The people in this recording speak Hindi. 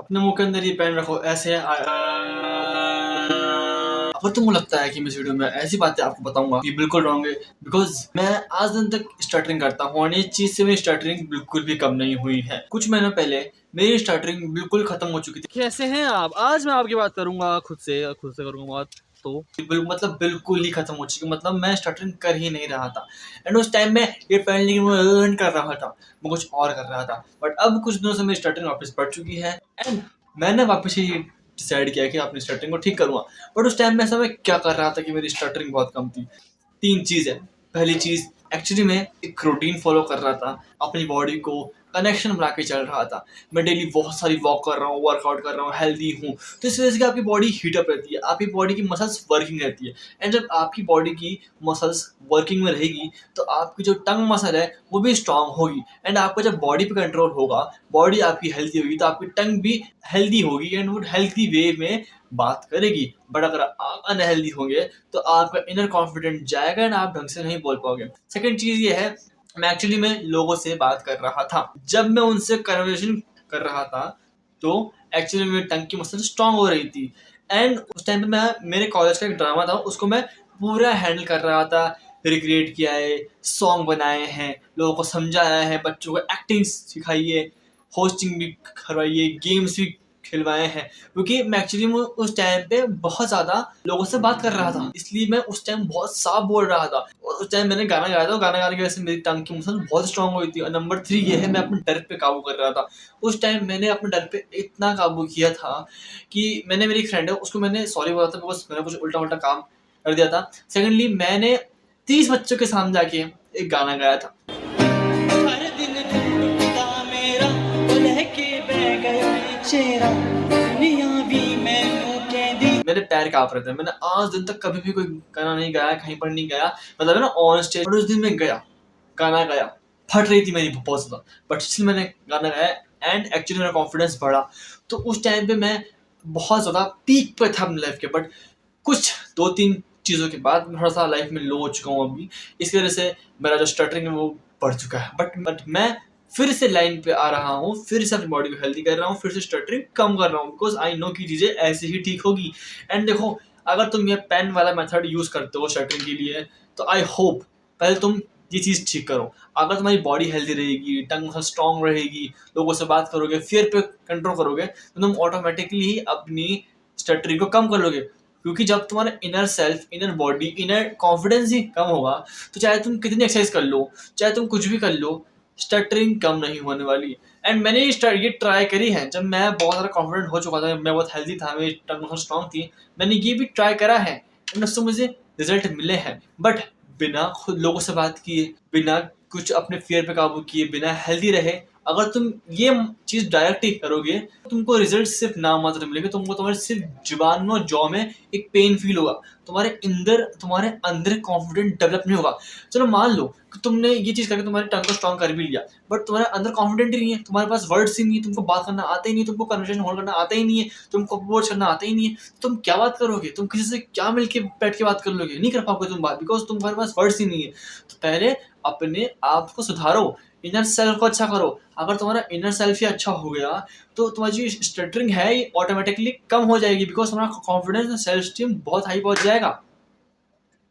अपने मुंह के अंदर ये पेन रखो ऐसे अगर तुमको लगता है कि मैं इस वीडियो में ऐसी बातें आपको बताऊंगा, ये बिल्कुल रॉन्ग है। बिकॉज मैं आज दिन तक स्टटरिंग करता हूँ और ये चीज से मेरी स्टटरिंग बिल्कुल भी कम नहीं हुई है। कुछ महीनों पहले मेरी स्टटरिंग बिल्कुल खत्म हो चुकी थी। कैसे हैं आप? आज मैं आपकी बात करूंगा, खुद से करूंगा बात। तो मतलब बिल्कुल ही खत्म हो चुकी, मतलब मैं स्टटरिंग कर ही नहीं रहा था। एंड उस टाइम में ये पेन मैं कर रहा था, मैं कुछ और कर रहा था। बट अब कुछ दिनों से मेरी स्टटरिंग वापस बढ़ चुकी है एंड मैंने वापस ही डिसाइड किया कि अपनी स्टटरिंग को ठीक करूंगा। बट उस टाइम में ऐसा मैं क्या कर रहा था कि मेरी स्टटरिंग बहुत कम थी। तीन चीज है। पहली चीज, एक्चुअली मैं एक रूटीन फॉलो कर रहा था, अपनी बॉडी को कनेक्शन बना के चल रहा था। मैं डेली बहुत सारी वॉक कर रहा हूँ, वर्कआउट कर रहा हूँ, हेल्दी हूँ। तो इस वजह से आपकी बॉडी हीटअप रहती है, आपकी बॉडी की मसल्स वर्किंग रहती है। एंड जब आपकी बॉडी की मसल्स वर्किंग में रहेगी तो आपकी जो टंग मसल है वो भी स्ट्रांग होगी। एंड आपका जब बॉडी पे कंट्रोल होगा, बॉडी आपकी हेल्दी होगी, तो आपकी टंग भी हेल्दी होगी एंड वो हेल्दी वे में बात करेगी। बट अगर आप अनहेल्दी होंगे तो आपका इनर कॉन्फिडेंट जाएगा एंड आप ढंग से नहीं बोल पाओगे। सेकंड चीज ये है, मैं एक्चुअली में लोगों से बात कर रहा था। जब मैं उनसे कन्वर्सेशन कर रहा था तो एक्चुअली मेरी टंग की मसल स्ट्रांग हो रही थी। एंड उस टाइम पे मैं, मेरे कॉलेज का एक ड्रामा था, उसको मैं पूरा हैंडल कर रहा था। रिक्रिएट किया है, सॉन्ग बनाए हैं, लोगों को समझाया है, बच्चों को एक्टिंग सिखाई है, होस्टिंग भी करवाई है, गेम्स भी खिलवाए हैं। क्योंकि मैं एक्चुअली उस टाइम पे बहुत ज्यादा लोगों से बात कर रहा था, इसलिए मैं उस टाइम बहुत साफ बोल रहा था। और उस टाइम मैंने गाना गाया था, गाना गाने की वजह से मेरी टंग की मसल बहुत स्ट्रांग हुई थी। और नंबर 3 ये है, मैं अपने डर पे काबू कर रहा था। उस टाइम मैंने अपने डर पे इतना काबू किया था कि मैंने, मेरी फ्रेंड है उसको मैंने सॉरी बोला था बिकॉज मैंने कुछ उल्टा उल्टा काम कर दिया था। सेकेंडली मैंने 30 बच्चों के सामने जाके एक गाना गाया था। हर दिन टूटता मेरा वो लहके बह गया चेहरा दुनिया भी मैनू कहदी। मेरे पैर कांप रहे थे। मैंने आज दिन तक कभी भी कोई गाना नहीं गाया, कहीं पर नहीं गाया, मतलब है ना ऑन स्टेज। और उस दिन मैं गया, गाना गाया, फट रही थी मेरी बहुत ज्यादा, बट स्टिल मैंने गाना गाया एंड एक्चुअली मेरा कॉन्फिडेंस बढ़ा। तो उस टाइम पे मैं बहुत ज्यादा पीक पे था अपनी लाइफ के। बट कुछ 2-3 चीज़ों के बाद मैं थोड़ा सा लाइफ में लो हो चुका हूँ अभी। इसकी वजह से मेरा जो स्टटरिंग है वो बढ़ चुका है। बट मैं फिर से लाइन पे आ रहा हूँ, फिर से अपनी बॉडी को हेल्दी कर रहा हूँ, फिर से स्टटरिंग कम कर रहा हूँ बिकॉज आई नो कि चीज़ें ऐसे ही ठीक होगी। एंड देखो, अगर तुम ये पेन वाला मेथड यूज़ करते हो स्टटरिंग के लिए तो आई होप पहले तुम ये चीज़ ठीक करो। अगर तुम्हारी बॉडी हेल्दी रहेगी, टंग मसल स्ट्रांग रहेगी, लोगों से बात करोगे, फियर पे कंट्रोल करोगे, तो तुम ऑटोमेटिकली ही अपनी स्टटरिंग को कम कर लोगे। क्योंकि जब तुम्हारा inner self, inner body, inner confidence ही कम होगा तो चाहे तुम कितनी एक्सरसाइज कर लो, चाहे तुम कुछ भी कर लो, स्टटरिंग कम नहीं होने वाली। एंड मैंने ये ट्राई करी है। जब मैं बहुत ज़्यादा कॉन्फिडेंट हो चुका था, मैं बहुत हेल्दी था, मेरी टंग बहुत स्ट्रांग थी, मैंने ये भी ट्राई करा है एंड उससे मुझे रिजल्ट मिले हैं। बट बिना खुद लोगों से बात किए, बिना कुछ अपने फियर पे काबू किए, बिना हेल्दी रहे, अगर तुम ये चीज़ डायरेक्ट ही करोगे तो तुमको रिजल्ट सिर्फ नाम मात्र मिलेंगे। तुमको तुम्हारे सिर्फ जुबान में और जॉ में एक पेन फील होगा, तुम्हारे अंदर कॉन्फिडेंट डेवलप नहीं होगा। चलो मान लो कि तुमने ये चीज़ करके तुम्हारे टंग को स्ट्रॉन्ग कर भी लिया, बट तुम्हारे अंदर कॉन्फिडेंट ही नहीं है, तुम्हारे पास वर्ड्स ही नहीं है, तुमको बात करना आता ही नहीं, तुमको कन्वर्सेशन होल्ड करना आता ही नहीं है, तुमको अप्रोच करना आता ही नहीं है, तुम क्या बात करोगे? तुम किसी से क्या मिलके बैठ के बात कर लोगे? नहीं कर पाओगे तुम बात, बिकॉज तुम्हारे पास वर्ड्स ही नहीं है। तो पहले अपने आप को सुधारो, इनर सेल्फ को अच्छा करो। अगर तुम्हारा इनर सेल्फ ही अच्छा हो गया तो तुम्हारी जो स्टटरिंग है ये ऑटोमेटिकली कम हो जाएगी, बिकॉज तुम्हारा कॉन्फिडेंस और सेल्फ स्टीम बहुत हाई पहुंच जाएगा।